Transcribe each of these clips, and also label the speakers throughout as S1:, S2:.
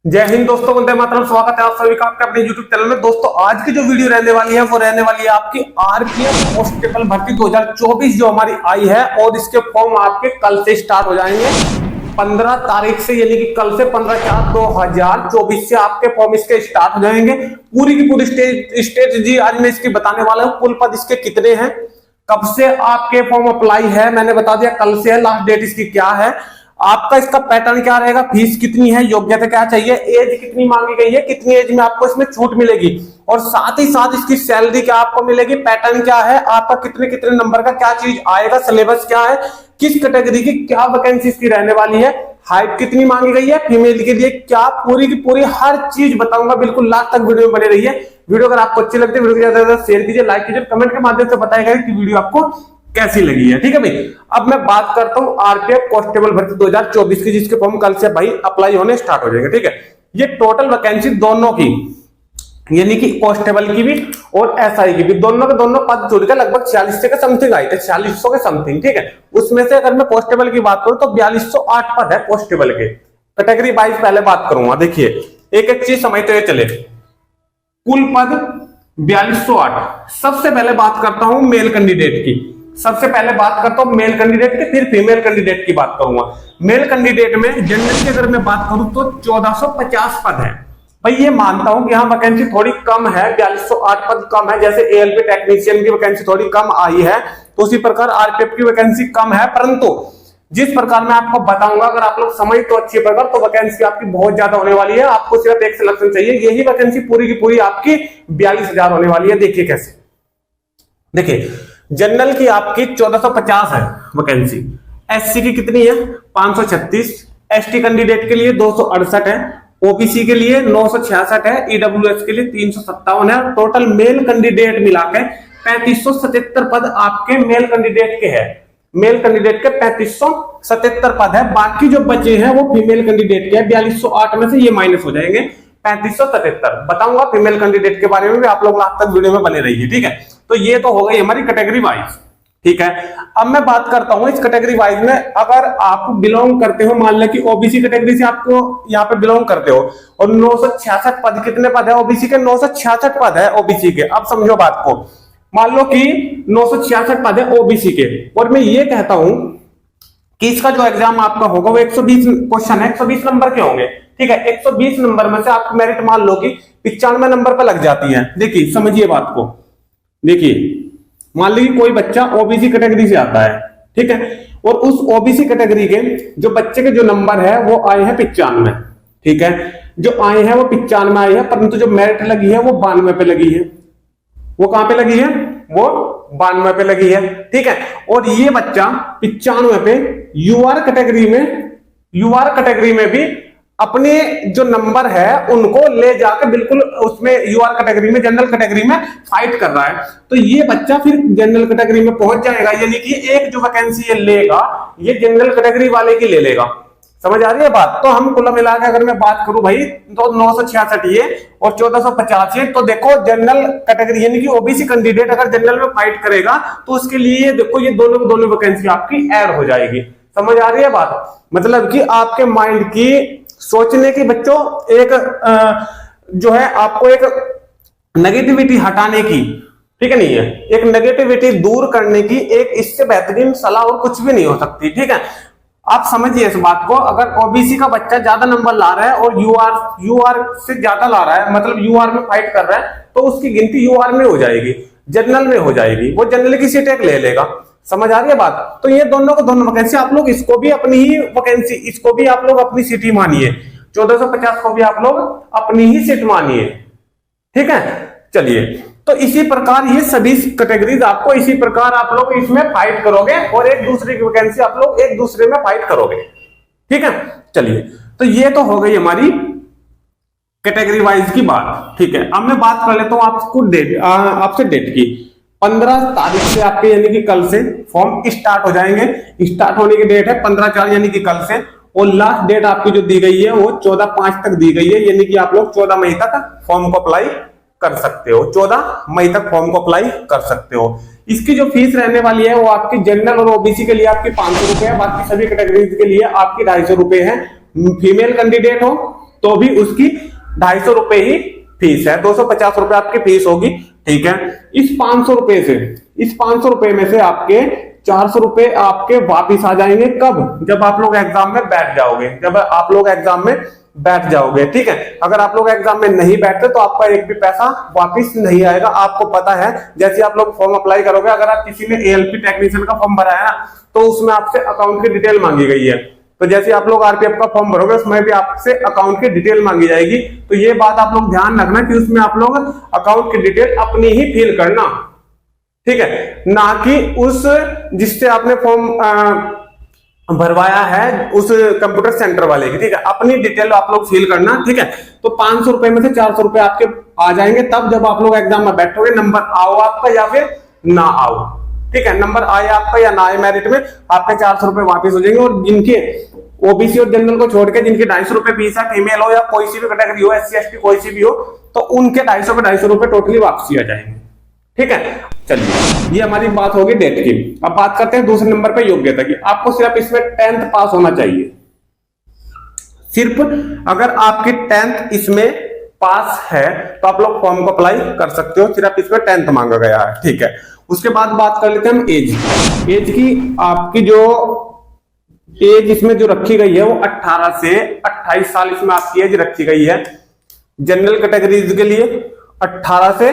S1: जय हिंद दोस्तों, वंदे मातरम। स्वागत है आप सभी का आपके अपने YouTube चैनल में। दोस्तों आज की जो वीडियो रहने वाली है वो रहने वाली है आपकी आरपीएफ कांस्टेबल भर्ती 2024 जो हमारी आई है, और इसके फॉर्म आपके कल से स्टार्ट हो जाएंगे 15 तारीख से, यानी कि कल से 15/4/2024 से आपके फॉर्म इसके स्टार्ट हो जाएंगे। पूरी की पूरी स्ट्रेटजी आज मैं इसकी बताने वाला हूँ। कुल पद इसके कितने हैं, कब से आपके फॉर्म अप्लाई है, मैंने बता दिया कल से है। लास्ट डेट इसकी क्या है, आपका इसका पैटर्न क्या रहेगा, फीस कितनी है, योग्यता क्या चाहिए, एज कितनी मांगी गई है, कितनी एज में आपको इसमें छूट मिलेगी, और साथ ही साथ इसकी सैलरी क्या आपको मिलेगी, पैटर्न क्या है, आपका कितने कितने नंबर का क्या चीज आएगा, सिलेबस क्या है, किस कैटेगरी की क्या वैकेंसी इसकी रहने वाली है, हाइट कितनी मांगी गई है, फीमेल के लिए क्या, पूरी की पूरी हर चीज बताऊंगा। बिल्कुल लास्ट तक वीडियो में बने रही है। वीडियो अगर आपको अच्छी लगती है वीडियो को ज्यादा से ज्यादा शेयर कीजिए, लाइक कीजिए, कमेंट के माध्यम से बताइएगा कि वीडियो आपको कैसी लगी है। ठीक है भाई, अब मैं बात करता हूं आरपीएफ कांस्टेबल भर्ती 2024 की, जिसके फॉर्म कल से भाई अप्लाई होने स्टार्ट हो जाएंगे। ठीक है, ये टोटल वैकेंसी दोनों की, यानी कि कांस्टेबल की भी और एसआई की भी, दोनों के दोनों पद जुड़ के लगभग 4600 के समथिंग आए थे, 4600 के समथिंग। ठीक है, उसमें से अगर मैं कांस्टेबल की बात करूं तो 4208 पद है कांस्टेबल के। कैटेगरी वाइज पहले बात करूंगा। देखिए एक एक चीज समझते हुए चले। कुल पद 4208। सबसे पहले बात करता हूं मेल कैंडिडेट की, सबसे पहले बात करता हूं मेल कैंडिडेट की, फिर फीमेल कैंडिडेट की बात करूंगा। मेल कैंडिडेट में जनरल की अगर मैं बात करूं तो 1450 पद है। भाई ये मानता हूं कि यहाँ वैकेंसी थोड़ी कम है, 4208 पद कम है। जैसे एएलपी टेक्नीशियन की वैकेंसी थोड़ी कम आई है, तो उसी प्रकार आरपीएफ की वैकेंसी कम है। परंतु जिस प्रकार मैं आपको बताऊंगा, अगर आप लोग समझ तो अच्छी प्रकार, तो वैकेंसी आपकी बहुत ज्यादा होने वाली है। आपको सिर्फ एक सिलेक्शन चाहिए, यही वैकेंसी पूरी की पूरी आपकी 42,000 होने वाली है। देखिए कैसे, देखिए जनरल की आपकी 1450 है वैकेंसी, एससी की कितनी है 536, एसटी कैंडिडेट के लिए 268 है, ओबीसी के लिए 966 है, ईडब्ल्यूएस के लिए 357 है। टोटल मेल कैंडिडेट मिलाकर 3577 पद आपके मेल कैंडिडेट के हैं। मेल कैंडिडेट के 3577 पद है। बाकी जो बचे हैं वो फीमेल कैंडिडेट के हैं। 4208 में से ये माइनस हो जाएंगे 3577। बताऊंगा फीमेल कैंडिडेट के बारे में भी, आप लोग लास्ट तक वीडियो में बने रहिए। ठीक है, तो ये तो हो गई हमारी कैटेगरी वाइज। ठीक है, अब मैं बात करता हूं इस कैटेगरी वाइज में, अगर आप बिलोंग करते हो, मान लो कि ओबीसी कैटेगरी से आपको यहाँ पे बिलोंग करते हो, और 966 पद, कितने पद है ओबीसी के, 966 पद है ओबीसी के। अब समझो बात को, मान लो कि 966 पद है ओबीसी के, और मैं ये कहता हूं कि इसका जो एग्जाम आपका होगा वो 120 क्वेश्चन है, 120 नंबर के होंगे। ठीक है, 120 नंबर में से आपकी मेरिट मान लो कि 95 नंबर पर लग जाती है। देखिए समझिए बात को, देखिए मान लीजिए कोई बच्चा ओबीसी कैटेगरी से आता है, ठीक है, और उस ओबीसी कैटेगरी के जो बच्चे के जो नंबर है वो आए हैं 95। ठीक है, जो आए हैं वो 95 आए हैं, परंतु जो मेरिट लगी है वो 92 पे लगी है। वो कहां पे लगी है, वो 92 पे लगी है। ठीक है, और ये बच्चा 95 पे यूआर कैटेगरी में भी अपने जो नंबर है उनको ले जाकर बिल्कुल उसमें यूआर कैटेगरी में, जनरल कैटेगरी में फाइट कर रहा है। तो ये बच्चा फिर जनरल कैटेगरी में पहुंच जाएगा, यानी कि एक जो वैकेंसी ये लेगा ये जनरल कैटेगरी वाले की ले लेगा। समझ आ रही है बात। तो हम कुल मिलाकर अगर मैं बात करूं भाई, तो 966 ये और 1450 ये, तो देखो जनरल कैटेगरी यानी कि ओबीसी कैंडिडेट अगर जनरल में फाइट करेगा तो उसके लिए देखो ये दोनों वैकेंसी आपकी ऐड हो जाएगी। समझ आ रही है बात। मतलब कि आपके माइंड की सोचने की बच्चों एक जो है आपको एक नेगेटिविटी हटाने की, ठीक है, नहीं है, एक नेगेटिविटी दूर करने की एक इससे बेहतरीन सलाह और कुछ भी नहीं हो सकती। ठीक है, आप समझिए इस बात को। अगर ओबीसी का बच्चा ज्यादा नंबर ला रहा है और यूआर से ज्यादा ला रहा है, मतलब यूआर में फाइट कर रहा है, तो उसकी गिनती यूआर में हो जाएगी, जनरल में हो जाएगी, वो जनरल की सीट एक ले लेगा। समझ आ रही है बात। तो ये दोनों को दोनों वैकेंसी, आप लोग इसको भी अपनी ही वैकेंसी, इसको भी आप लोग अपनी सीट ही मानिए, 1450 को भी आप लोग अपनी ही सीट मानिए। ठीक है, चलिए, तो इसी प्रकार ये सभी कैटेगरीज आपको इसी प्रकार आप लोग इसमें फाइट करोगे, और एक दूसरे की वैकेंसी आप लोग एक दूसरे में फाइट करोगे। ठीक है, चलिए, तो ये तो हो गई हमारी कैटेगरी वाइज की बात। ठीक है, अब मैं बात कर लेता हूं आपसे डेट की। 15 तारीख से आपके यानी कि कल से फॉर्म स्टार्ट हो जाएंगे। स्टार्ट होने की डेट है 15/4 यानी कि कल से, और लास्ट डेट आपकी जो दी गई है वो 14/5 तक दी गई है, यानी कि आप लोग 14 मई तक फॉर्म को अप्लाई कर सकते हो। 14 मई तक फॉर्म को अप्लाई कर सकते हो। इसकी जो फीस रहने वाली है वो आपकी जनरल और ओबीसी के लिए आपकी 500 रुपए है, बाकी सभी कैटेगरीज के लिए आपकी 250 रुपए है। फीमेल कैंडिडेट हो तो भी उसकी 250 रुपए ही फीस है, 250 रुपए आपकी फीस होगी। ठीक है, इस 500 रुपए से, इस 500 रुपए में से आपके 400 रुपए आपके वापिस आ जाएंगे। कब? जब आप लोग एग्जाम में बैठ जाओगे, जब आप लोग एग्जाम में बैठ जाओगे। ठीक है, अगर आप लोग एग्जाम में नहीं बैठते तो आपका एक भी पैसा वापिस नहीं आएगा। आपको पता है, जैसे आप लोग फॉर्म अप्लाई करोगे, अगर आप किसी ने एएलपी टेक्नीशियन का फॉर्म भरा है ना, तो उसमें आपसे अकाउंट की डिटेल मांगी गई है। तो जैसे आप लोग आरपीएफ का फॉर्म भरोगे, उसमें भी आपसे अकाउंट की डिटेल मांगी जाएगी। तो ये बात आप लोग ध्यान रखना कि उसमें आप लोग अकाउंट की डिटेल अपनी ही फिल करना। ठीक है, ना कि उस जिससे आपने फॉर्म भरवाया है उस कंप्यूटर सेंटर वाले की। ठीक है, अपनी डिटेल आप लोग फिल करना। ठीक है, तो 500 रुपए में से 400 रुपए आपके आ जाएंगे तब जब आप लोग एग्जाम में बैठोगे, नंबर आओ आपका या फिर ना आओ। ठीक है, नंबर आए आपका या ना आए मेरिट में, आपके 400 रुपए वापिस हो जाएंगे। और जिनके ओबीसी और जनरल को छोड़ के जिनकी 250 रुपए फीस है, फीमेल हो या कोई सी भी कैटेगरी हो, SC ST कोई सी भी हो, तो उनके 250 रुपए टोटली वापसी आ जाएंगे। ठीक है, चलिए ये हमारी बात होगी डेट की। अब बात करते हैं दूसरे नंबर पे योग्यता की। आपको सिर्फ इसमें 10th पास होना चाहिए। सिर्फ अगर आपकी 10th इसमें पास है तो आप लोग फॉर्म को अप्लाई कर सकते हो। सिर्फ इसमें 10th मांगा गया है। ठीक है, उसके बाद बात कर लेते हैं हम एज की। आपकी जो एज इसमें जो रखी गई है वो 18 से 28 साल इसमें आपकी एज रखी गई है। जनरल कैटेगरीज के लिए 18 से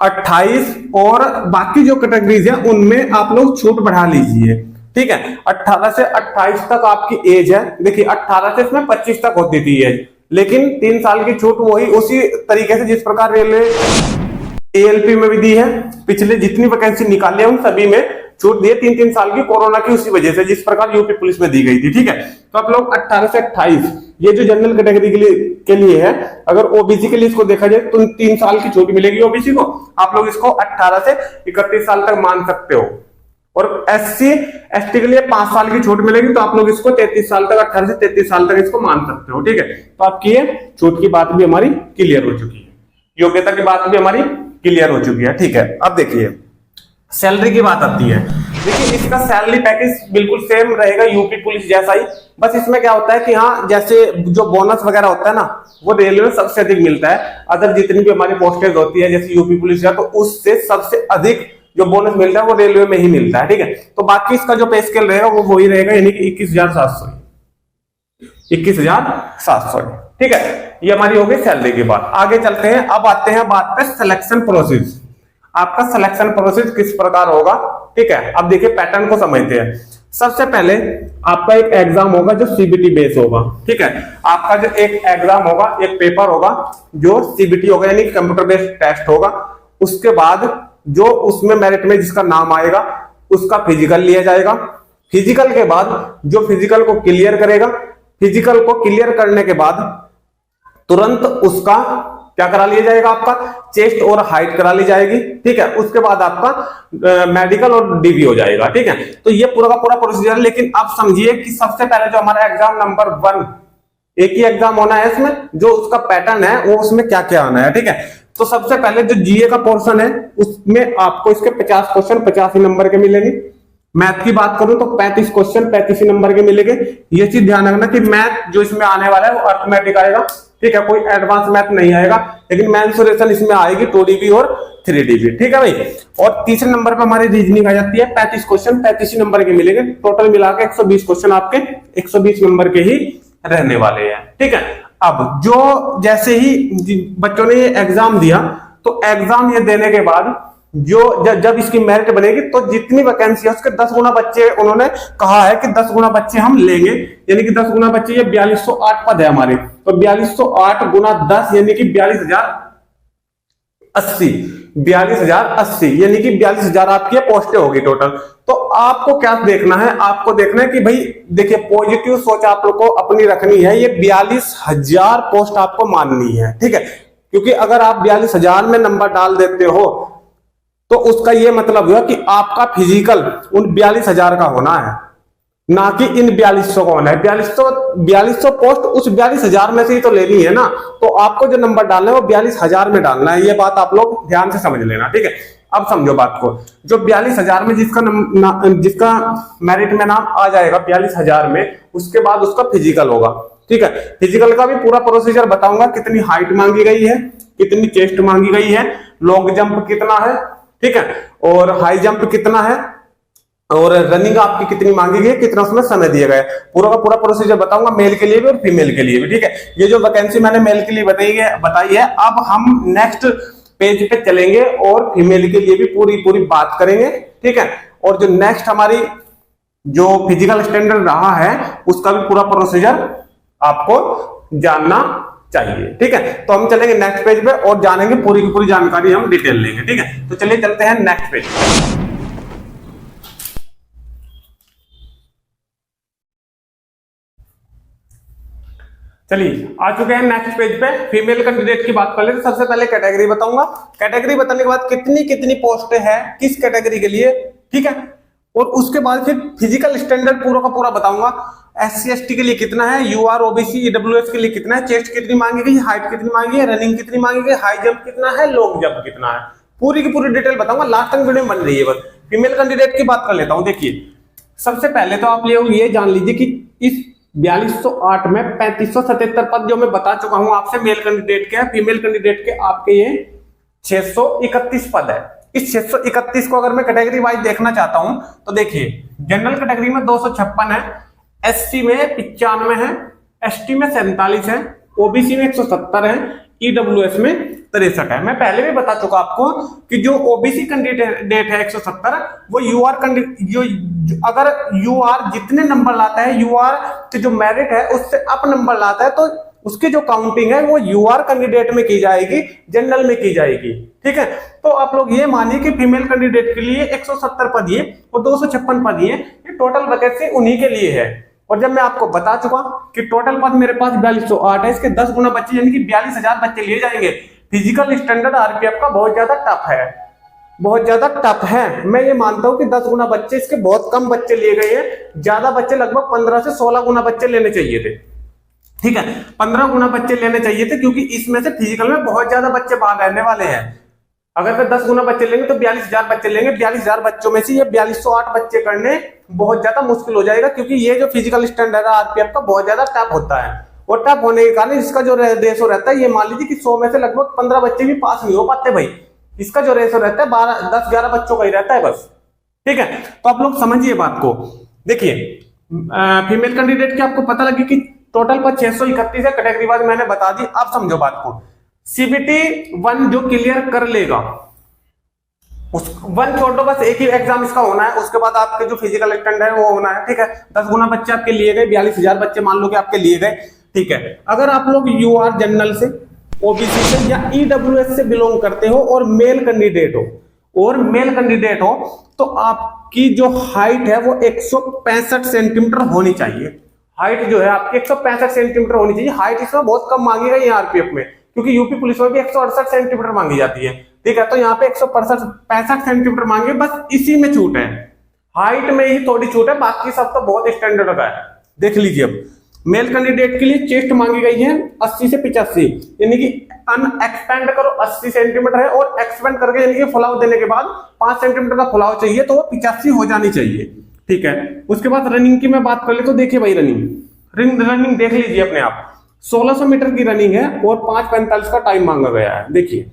S1: 28 और बाकी जो कैटेगरीज है उनमें आप लोग छूट बढ़ा लीजिए। ठीक है, 18 से 28 तक आपकी एज है। देखिए 18 से इसमें 25 तक होती थी एज, लेकिन 3 साल की छूट वही उसी तरीके से जिस प्रकार रेलवे एएलपी में भी दी है। पिछले जितनी वैकेंसी निकाली है उन सभी में छूट दी है 3-3 साल की, कोरोना की उसी वजह से, जिस प्रकार यूपी पुलिस में दी गई थी। ठीक है, तो आप लोग 18 से 28 ये जो जनरल कैटेगरी के लिए है, अगर ओबीसी के लिए इसको देखा जाए तो 3 साल की छूट मिलेगी ओबीसी को। आप लोग इसको 18 से 31 साल तक मान सकते हो। और SC ST के लिए 5 साल की छूट मिलेगी, तो आप लोग इसको 33 साल तक, 18 से 33 साल तक इसको मान सकते हो। ठीक है, तो आपकी ये छूट की बात भी हमारी क्लियर हो चुकी है, योग्यता की बात भी हमारी क्लियर हो चुकी है। ठीक है, अब देखिए सैलरी की बात आती है। देखिए इसका सैलरी पैकेज बिल्कुल सेम रहेगा यूपी पुलिस जैसा ही, बस इसमें क्या होता है कि हाँ, जैसे जो बोनस वगैरह होता है ना, वो रेलवे में सबसे अधिक मिलता है। अदर जितनी भी हमारी पोस्टेज होती है जैसे यूपी पुलिस है, तो उससे सबसे अधिक जो बोनस मिलता है वो रेलवे में ही मिलता है। ठीक है, तो बाकी इसका जो पे स्केल रहेगा वो वही रहेगा, यानी कि 21,700। ठीक है, ये हमारी हो गई सैलरी की बात। आगे चलते हैं, अब आते हैं बात पे सिलेक्शन प्रोसेस। आपका सिलेक्शन प्रोसेस किस प्रकार होगा। ठीक है, अब देखिए पैटर्न को समझते हैं। सबसे पहले आपका एक एग्जाम होगा जो सीबीटी बेस होगा। ठीक है, आपका जो एक एग्जाम होगा, एक पेपर होगा जो सीबीटी होगा, यानी कंप्यूटर बेस्ड टेस्ट होगा। उसके बाद जो उसमें मेरिट में जिसका नाम आएगा उसका फिजिकल लिया जाएगा। फिजिकल के बाद जो फिजिकल को क्लियर करेगा, फिजिकल को क्लियर करने के बाद तुरंत उसका क्या करा लिया जाएगा, आपका चेस्ट और हाइट करा ली जाएगी। ठीक है, उसके बाद आपका मेडिकल और डीबी हो जाएगा। ठीक है, तो ये पूरा का पूरा प्रोसीजर। लेकिन आप समझिए कि सबसे पहले जो हमारा एग्जाम नंबर 1, एक ही एग्जाम होना है इसमें, जो उसका पैटर्न है वो उसमें क्या क्या आना है। ठीक है, तो सबसे पहले जो जीए का पोर्शन है उसमें आपको इसके 50 क्वेश्चन 85 नंबर के मिलेंगे। मैथ की बात करूं तो 35 क्वेश्चन 35 नंबर के मिलेंगे। ये चीज ध्यान रखना कि मैथ जो इसमें आने वाला है वो अर्थमेटिक आएगा। ठीक है, कोई एडवांस मैथ नहीं आएगा, लेकिन मेंसुरेशन इसमें आएगी 2DB और 3DB। ठीक है भाई। और तीसरे नंबर पे हमारी रीजनिंग आ जाती है। 35 क्वेश्चन 35 नंबर के मिलेंगे। टोटल मिलाकर 120 क्वेश्चन आपके 120 नंबर के ही रहने वाले हैं। ठीक है, अब जो जैसे ही बच्चों ने ये एग्जाम दिया, तो एग्जाम ये देने के बाद जो जब इसकी मेरिट बनेगी तो जितनी वैकेंसी है उसके 10 गुना बच्चे, उन्होंने कहा है कि 10 गुना बच्चे हम लेंगे, यानी कि 10 गुना बच्चे, ये 4208 पद है हमारे, तो 4208 गुना 10 यानी कि 42,080 यानी कि 42,000 आपकी पोस्टें होगी टोटल। तो आपको क्या देखना है, आपको देखना है कि भाई देखिए पॉजिटिव सोच आप लोग को अपनी रखनी है। ये 42,000 पोस्ट आपको माननी है। ठीक है, क्योंकि अगर आप 42,000 में नंबर डाल देते हो तो उसका ये मतलब हुआ कि आपका फिजिकल उन 42,000 का होना है, ना कि इन 4200 का होना है। 4200 पोस्ट उस 42,000 में से ही तो लेनी है ना, तो आपको जो नंबर डालना है वो 42,000 में डालना है। ये बात आप लोग ध्यान से समझ लेना। ठीक है, अब समझो बात को। जो 42,000 में जिसका मेरिट में नाम आ जाएगा 42,000 में, उसके बाद उसका फिजिकल होगा। ठीक है। फिजिकल का भी पूरा प्रोसीजर बताऊंगा, कितनी हाइट मांगी गई है, कितनी चेस्ट मांगी गई है, लॉन्ग जंप कितना है, ठीक है, और हाई जंप कितना है, और रनिंग आपकी कितनी मांगी गई है, कितना उसमें समय दिया गया है, पूरा का पूरा प्रोसीजर बताऊंगा, मेल के लिए भी और फीमेल के लिए भी, ठीक है। ये जो वैकेंसी मैंने मेल के लिए बताई है, अब हम नेक्स्ट पेज पे चलेंगे और फीमेल के लिए भी पूरी बात करेंगे, ठीक है। और जो नेक्स्ट हमारी जो फिजिकल स्टैंडर्ड रहा है उसका भी पूरा प्रोसीजर आपको जानना चाहिए, ठीक है। तो हम चलेंगे नेक्स्ट पेज पे और जानेंगे पूरी की पूरी जानकारी हम डिटेल लेंगे, ठीक है। तो चलिए चलते हैं नेक्स्ट पेज। चलिए आ चुके हैं नेक्स्ट पेज पे। फीमेल कैंडिडेट की बात कर लेते। सबसे पहले कैटेगरी बताऊंगा, कैटेगरी बताने के बाद कितनी पोस्टें हैं किस कैटेगरी के लिए, ठीक है। और उसके बाद फिर फिजिकल स्टैंडर्ड पूरा का पूरा बताऊंगा। SC ST के लिए कितना है, UR OBC EWS के लिए कितना है, चेस्ट कितनी मांगी गई, हाइट कितनी मांगी है, रनिंग कितनी मांगी गई, हाई जंप कितना है, लॉन्ग जंप कितना है, पूरी की पूरी डिटेल बताऊंगा। लास्ट तक वीडियो बन रही है। बस फीमेल कैंडिडेट की बात कर लेता हूं। देखिए सबसे पहले तो आप लोग ये जान लीजिए कि इस 4208 में 3577 पद जो मैं बता चुका हूं आपसे मेल कैंडिडेट के, फीमेल कैंडिडेट के आपके ये 631 पद है। इस 631 को अगर मैं कैटेगरी वाइज देखना चाहता हूं तो देखिए जनरल कैटेगरी में 256 है, SC में 95 है, ST में 47 है, OBC में 170 है, EWS में 63 है। मैं पहले भी बता चुका आपको कि जो OBC कैंडिडेट है 170, वो UR अगर UR जितने नंबर लाता है, UR के जो मेरिट है उससे अप नंबर लाता है, तो उसकी जो काउंटिंग है वो UR कैंडिडेट में की जाएगी, जनरल में की जाएगी, ठीक है। तो आप लोग ये मानिए कि फीमेल कैंडिडेट के लिए 170 पद ये और 256 पद ये टोटल वैकेंसी उन्हीं के लिए है। और जब मैं आपको बता चुका कि टोटल पद मेरे पास 4208 है, इसके 10 गुना बच्चे यानी कि 42,000 बच्चे लिए जाएंगे। फिजिकल स्टैंडर्ड RPF का बहुत ज्यादा टफ है, बहुत ज्यादा टफ है। मैं ये मानता हूं कि 10 गुना बच्चे, इसके बहुत कम बच्चे लिए गए हैं। ज्यादा बच्चे लगभग 15 से 16 गुना बच्चे लेने चाहिए थे, ठीक है। 15 गुना बच्चे लेने चाहिए थे, क्योंकि इसमें से फिजिकल में बहुत ज्यादा बच्चे बाहर रहने वाले हैं। अगर वे 10 गुना बच्चे लेंगे तो 42,000 बच्चे लेंगे। 42,000 बच्चों में से ये 4208 बच्चे करने बहुत ज्यादा मुश्किल हो जाएगा, क्योंकि ये जो फिजिकल स्टैंडर्ड है RPF का बहुत ज्यादा टफ होता है। और टफ होने के कारण इसका जो रेशो रहता है, ये मान लीजिए कि 100 में से लगभग 15 बच्चे भी पास नहीं हो पाते भाई। इसका जो रेशो रहता है 10-11 बच्चों का ही रहता है बस, ठीक है। तो आप लोग समझिए बात को। देखिए फीमेल कैंडिडेट की आपको पता लगी कि टोटल पर 631 है, कैटेगरी वाइज मैंने बता दी। अब समझो बात को। CBT 1 जो क्लियर कर लेगा, उस 1 छोड़ो, बस एक ही एग्जाम इसका होना है। उसके बाद आपके जो फिजिकल स्टैंडर्ड है वो होना है, ठीक है। 10 गुना बच्चे आपके लिए गए, 42,000 बच्चे मान लो कि आपके लिए गए, ठीक है। अगर आप लोग UR जनरल से, OBC से या EWS से बिलोंग करते हो और मेल कैंडिडेट हो, तो आपकी जो हाइट है वो 165 सेंटीमीटर होनी चाहिए। हाइट जो है आपकी 165 सेंटीमीटर होनी चाहिए। हाइट इसमें बहुत कम मांगी गई है RPF में, क्योंकि यूपी पुलिस में भी 168 सेंटीमीटर मांगी जाती है, ठीक है। तो यहाँ पे 165 सेंटीमीटर मांगे, बस इसी में छूट है, हाइट में ही थोड़ी छूट है, बाकी सब तो बहुत स्टैंडर्ड का है। देख लीजिए अब मेल कैंडिडेट के लिए चेस्ट मांगी गई है 80 से 85, यानी कि एक्सपेंड करो 80 सेंटीमीटर है, और एक्सपेंड करके यानी कि फुलाव देने के बाद 5 सेंटीमीटर का फुलाव चाहिए, तो वो 85 हो जानी चाहिए, ठीक है। उसके बाद रनिंग की मैं बात कर ले तो देखिए भाई रनिंग देख लीजिए अपने आप। 1600 मीटर की रनिंग है और 5:45 का टाइम मांगा गया है। देखिए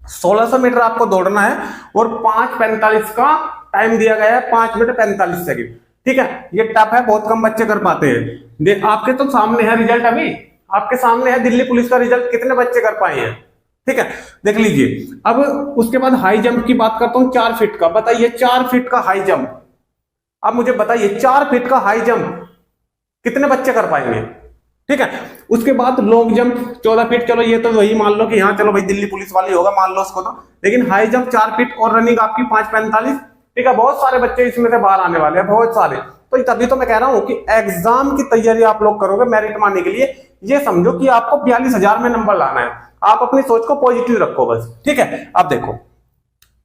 S1: 1600 मीटर आपको दौड़ना है और 5:45 का टाइम दिया गया है, 5 मिनट 45 सेकंड, ठीक है। ये टफ है, बहुत कम बच्चे कर पाते हैं। आपके तो सामने है रिजल्ट, अभी आपके सामने है दिल्ली पुलिस का रिजल्ट, कितने बच्चे कर पाए हैं, ठीक है। देख लीजिए। अब उसके बाद हाई जंप की बात करता हूं, 4 फीट का। बताइए 4 फीट का हाई जंप, अब मुझे बताइए 4 फीट का हाई जंप कितने बच्चे कर पाएंगे, ठीक है। उसके बाद लॉन्ग जंप 14 फीट, चलो ये तो वही मान लो कि हाँ चलो भाई दिल्ली पुलिस वाली होगा, मान लो उसको तो। लेकिन हाई जंप 4 फीट और रनिंग आपकी 5:45, ठीक है। बहुत सारे बच्चे इसमें से बाहर आने वाले हैं, बहुत सारे। तो तभी तो मैं कह रहा हूं कि एग्जाम की तैयारी आप लोग करोगे मेरिट मारने के लिए, ये समझो कि आपको 42,000 में नंबर लाना है। आप अपनी सोच को पॉजिटिव रखो बस, ठीक है। अब देखो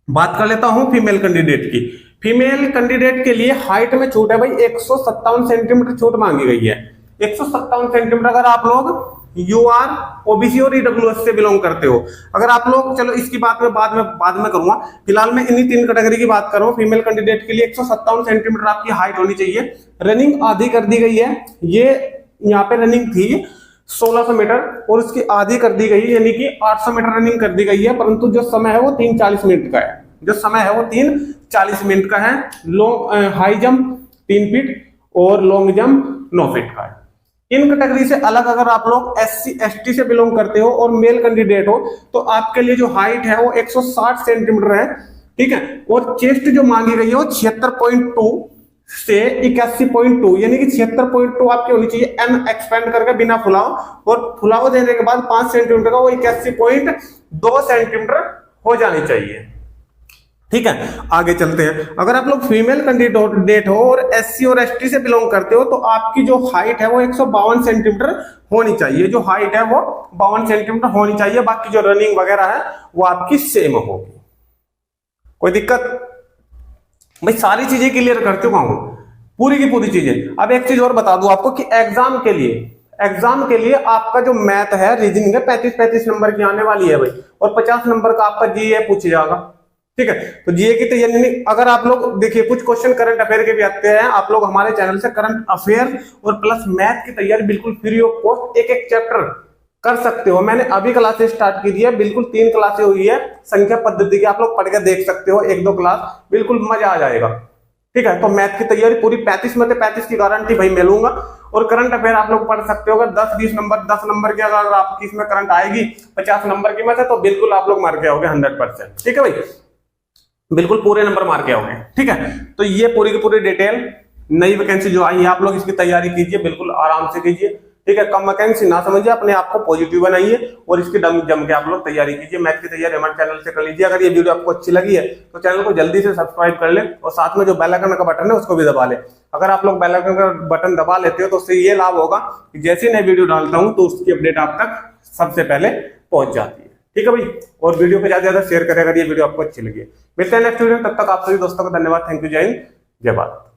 S1: बात कर लेता हूं फीमेल कैंडिडेट की। फीमेल कैंडिडेट के लिए हाइट में छूट है भाई 157 सेंटीमीटर छूट मांगी गई है। 157 सेंटीमीटर अगर आप लोग UR OBC और EWS से बिलोंग करते हो। अगर आप लोग, चलो इसकी बात में बाद में करूंगा, फिलहाल मैं इन्हीं 3 कैटेगरी की बात कर रहा हूं। फीमेल कैंडिडेट के लिए 157 सेंटीमीटर आपकी हाइट होनी चाहिए। रनिंग आधी कर दी गई है, ये यहाँ पे रनिंग थी 1600 मीटर और उसकी आधी कर दी गई, यानी कि 800 मीटर रनिंग कर दी गई है, परंतु जो समय है वो 3:40 मिनट का है। जो समय है वो 3:40 मिनट का है। लॉन्ग हाई जंप 3 फीट और लॉन्ग जंप 9 फीट का है। इन कैटेगरी से अलग अगर आप लोग SC ST से बिलोंग करते हो और मेल कैंडिडेट हो तो आपके लिए जो हाइट है वो 160 सेंटीमीटर है, ठीक है। और चेस्ट जो मांगी गई है वो 76.2 से 81.2, यानी कि 76.2 आपकी होनी चाहिए एन एक्सपेंड करके बिना फुलाव, और फुलाव देने के बाद 5 सेंटीमीटर का वो 81.2 सेंटीमीटर हो जानी चाहिए, ठीक है। आगे चलते हैं। अगर आप लोग फीमेल कैंडिडेट हो और SC और ST से बिलोंग करते हो तो आपकी जो हाइट है वो 152 सेंटीमीटर होनी चाहिए। जो हाइट है वो 52 सेंटीमीटर होनी चाहिए। बाकी जो रनिंग वगैरह है वो आपकी सेम होगी। कोई दिक्कत? भाई सारी चीजें क्लियर कर चुका हूं, पूरी की पूरी चीजें। अब एक चीज और बता दूं आपको कि एग्जाम के लिए आपका जो मैथ है, रीजनिंग है, 35 नंबर की आने वाली है भाई, और 50 नंबर का आपका जीए पूछ जाएगा, ठीक है। तो जीए की तैयारी नहीं, अगर आप लोग देखिए कुछ क्वेश्चन करंट अफेयर के भी आते हैं, आप लोग हमारे चैनल से करंट अफेयर और प्लस मैथ की तैयारी बिल्कुल फ्री ऑफ कॉस्ट एक चैप्टर कर सकते हो। मैंने अभी क्लासेस स्टार्ट की दी है, बिल्कुल 3 क्लासें हुई है संख्या पद्धति की, आप लोग पढ़ के देख सकते हो 1-2 क्लास, बिल्कुल मजा आ जाएगा, ठीक है। तो मैथ की तैयारी पूरी 35 में 35 की गारंटी भाई मैं लूंगा। और करंट अफेयर आप लोग पढ़ सकते हो, अगर 10-20 नंबर 10 नंबर की अगर आपकी इसमें करंट आएगी 50 नंबर की में से, तो बिल्कुल आप लोग मार के आओगे 100%, ठीक है भाई, बिल्कुल पूरे नंबर मार के आओगे, ठीक है। तो ये पूरी की पूरी डिटेल नई वैकेंसी जो आई है, आप लोग इसकी तैयारी कीजिए, बिल्कुल आराम से कीजिए, ठीक है। कम वैकेंसी ना समझिए, अपने आप को पॉजिटिव बनाइए और इसकी जम के आप लोग तैयारी कीजिए। मैथ की तैयारी हमारे चैनल से कर लीजिए। अगर ये वीडियो आपको अच्छी लगी है तो चैनल को जल्दी से सब्सक्राइब कर ले और साथ में जो बेल आइकन का बटन है उसको भी दबा ले। अगर आप लोग बेल आइकन का बटन दबा लेते हो तो उससे ये लाभ होगा कि जैसे नई वीडियो डालता हूं तो उसकी अपडेट आप तक सबसे पहले पहुंच जाती है, ठीक है भाई। और वीडियो को ज्यादा से ज्यादा शेयर करें अगर ये वीडियो आपको अच्छी लगी है। मिलते हैं नेक्स्ट वीडियो, तब तक आप सभी दोस्तों को धन्यवाद। थैंक यू, जय हिंद, जय भारत।